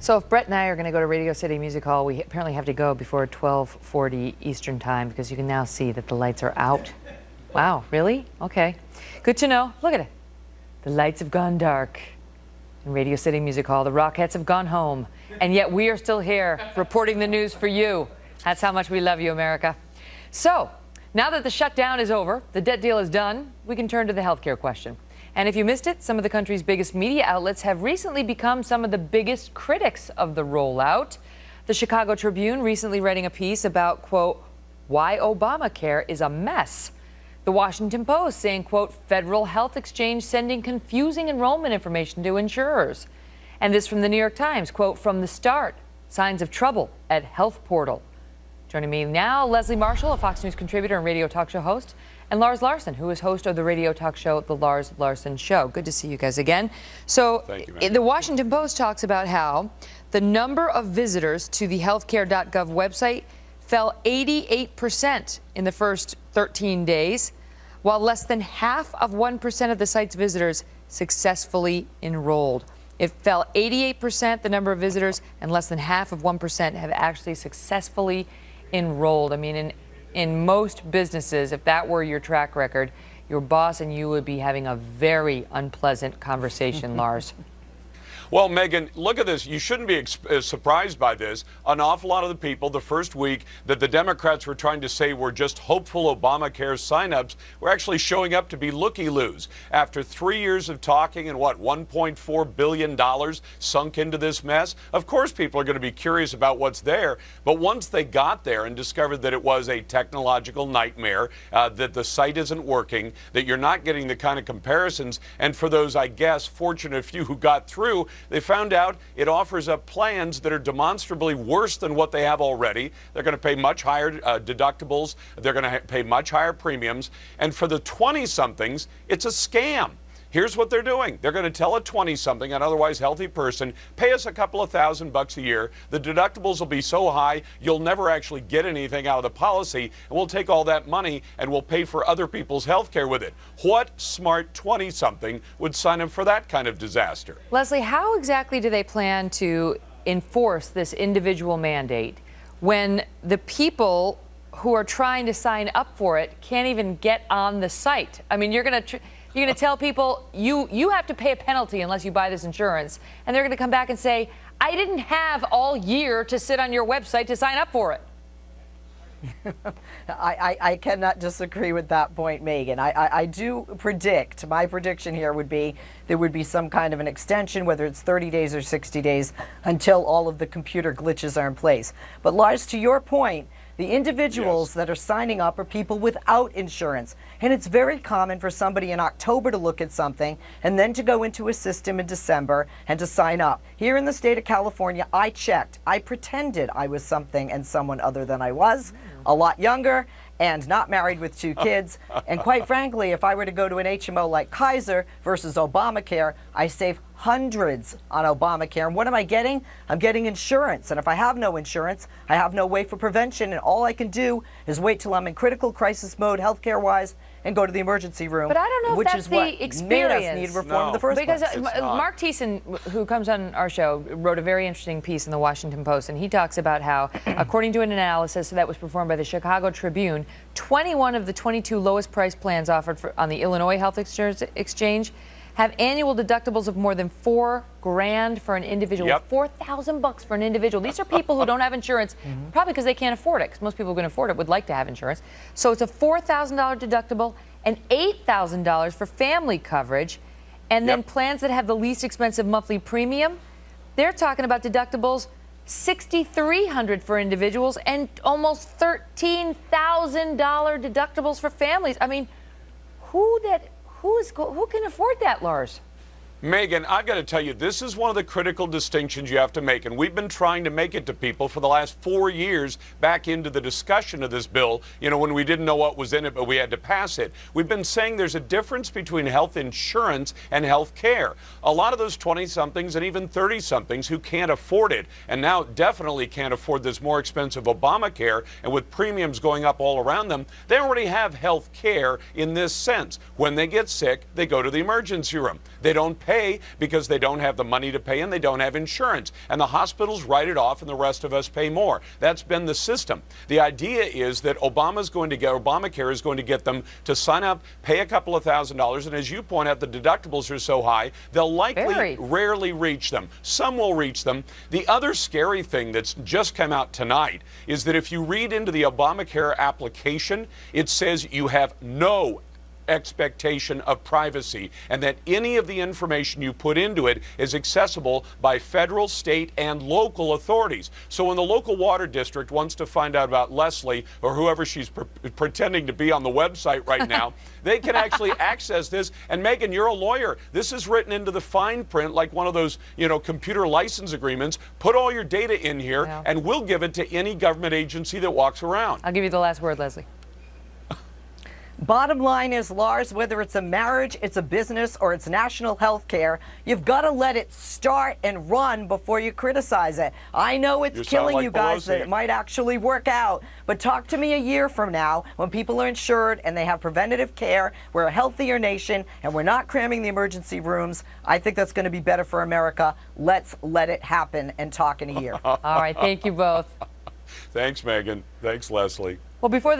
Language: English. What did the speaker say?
So if Brett and I are going to go to Radio City Music Hall, we apparently have to go before 12:40 Eastern Time because you can now see that the lights are out. Wow, really? Okay. Good to know. Look at it. The lights have gone dark in Radio City Music Hall. The Rockettes have gone home. And yet we are still here reporting the news for you. That's how much we love you, America. So now that the shutdown is over, the debt deal is done, we can turn to the healthcare question. And if you missed it, some of the country's biggest media outlets have recently become some of the biggest critics of the rollout. The Chicago Tribune recently writing a piece about, quote, why Obamacare is a mess. The Washington Post saying, quote, Federal Health Exchange sending confusing enrollment information to insurers. And this from the New York Times, quote, from the start, signs of trouble at Health Portal. Joining me now, Leslie Marshall, a Fox News contributor and radio talk show host, and Lars Larson, who is host of the radio talk show, The Lars Larson Show. Good to see you guys again. So the Washington Post talks about how the number of visitors to the healthcare.gov website fell 88% in the first 13 days, while less than half of 1% of the site's visitors successfully enrolled. It fell 88%, the number of visitors, and less than half of 1% have actually successfully enrolled. I mean, in most businesses, if that were your track record, your boss and you would be having a very unpleasant conversation, Lars. Well, Megan, look at this. You shouldn't be surprised by this. An awful lot of the people, the first week that the Democrats were trying to say were just hopeful Obamacare signups, were actually showing up to be looky-loos. After 3 years of talking and $1.4 billion sunk into this mess, of course people are going to be curious about what's there. But once they got there and discovered that it was a technological nightmare, that the site isn't working, that you're not getting the kind of comparisons, and for those, I guess, fortunate few who got through, they found out it offers up plans that are demonstrably worse than what they have already. They're going to pay much higher deductibles. They're going to pay much higher premiums. And for the 20-somethings, it's a scam. Here's what they're doing. They're going to tell a 20-something, an otherwise healthy person, pay us a couple of $1,000 a year. The deductibles will be so high, you'll never actually get anything out of the policy, and we'll take all that money and we'll pay for other people's health care with it. What smart 20-something would sign up for that kind of disaster? Leslie, how exactly do they plan to enforce this individual mandate when the people who are trying to sign up for it can't even get on the site? I mean, you're going to tell people you have to pay a penalty unless you buy this insurance, and they're going to come back and say, I didn't have all year to sit on your website to sign up for it. I cannot disagree with that point, Megan. I do predict, my prediction here would be there would be some kind of an extension, whether it's 30 days or 60 days, until all of the computer glitches are in place. But Lars, to your point, the individuals that are signing up are people without insurance. And it's very common for somebody in October to look at something and then to go into a system in December and to sign up. Here in the state of California, I checked. I pretended I was something and someone other than I was, a lot younger and not married with 2 kids. And quite frankly, if I were to go to an HMO like Kaiser versus Obamacare, I save hundreds on Obamacare. And what am I getting? I'm getting insurance. And if I have no insurance, I have no way for prevention. And all I can do is wait till I'm in critical crisis mode, healthcare-wise, and go to the emergency room. But I don't know if that's the experience. Made us need reform in the first place. Because Mark Thiessen, who comes on our show, wrote a very interesting piece in the Washington Post, and he talks about how, according to an analysis that was performed by the Chicago Tribune, 21 of the 22 lowest price plans offered on the Illinois Health Exchange have annual deductibles of more than $4,000 for an individual. Yep. $4,000 for an individual. These are people who don't have insurance, probably because they can't afford it, because most people who can afford it would like to have insurance. So it's a $4,000 deductible and $8,000 for family coverage. And then plans that have the least expensive monthly premium, they're talking about deductibles $6,300 for individuals and almost $13,000 deductibles for families. I mean, who can afford that, Lars? Megan, I've got to tell you, this is one of the critical distinctions you have to make, and we've been trying to make it to people for the last 4 years back into the discussion of this bill, when we didn't know what was in it, but we had to pass it. We've been saying there's a difference between health insurance and health care. A lot of those 20-somethings and even 30-somethings who can't afford it, and now definitely can't afford this more expensive Obamacare, and with premiums going up all around them, they already have health care in this sense. When they get sick, they go to the emergency room. They don't pay pay because they don't have the money to pay and they don't have insurance. And the hospitals write it off and the rest of us pay more. That's been the system. The idea is that Obamacare is going to get them to sign up, pay a couple of $1,000s, and as you point out, the deductibles are so high, they'll likely rarely reach them. Some will reach them. The other scary thing that's just come out tonight is that if you read into the Obamacare application, it says you have no expectation of privacy and that any of the information you put into it is accessible by federal, state, and local authorities. So when the local water district wants to find out about Leslie or whoever she's pretending to be on the website right now, they can actually access this. And Megan, you're a lawyer. This is written into the fine print like one of those, computer license agreements. Put all your data in here and we'll give it to any government agency that walks around. I'll give you the last word, Leslie. Bottom line is, Lars, whether it's a marriage, it's a business, or it's national health care, you've got to let it start and run before you criticize it. I know it's killing you guys that it might actually work out, but talk to me a year from now when people are insured and they have preventative care, we're a healthier nation, and we're not cramming the emergency rooms. I think that's going to be better for America. Let's let it happen and talk in a year. All right, thank you both. Thanks, Megan. Thanks, Leslie. Well, before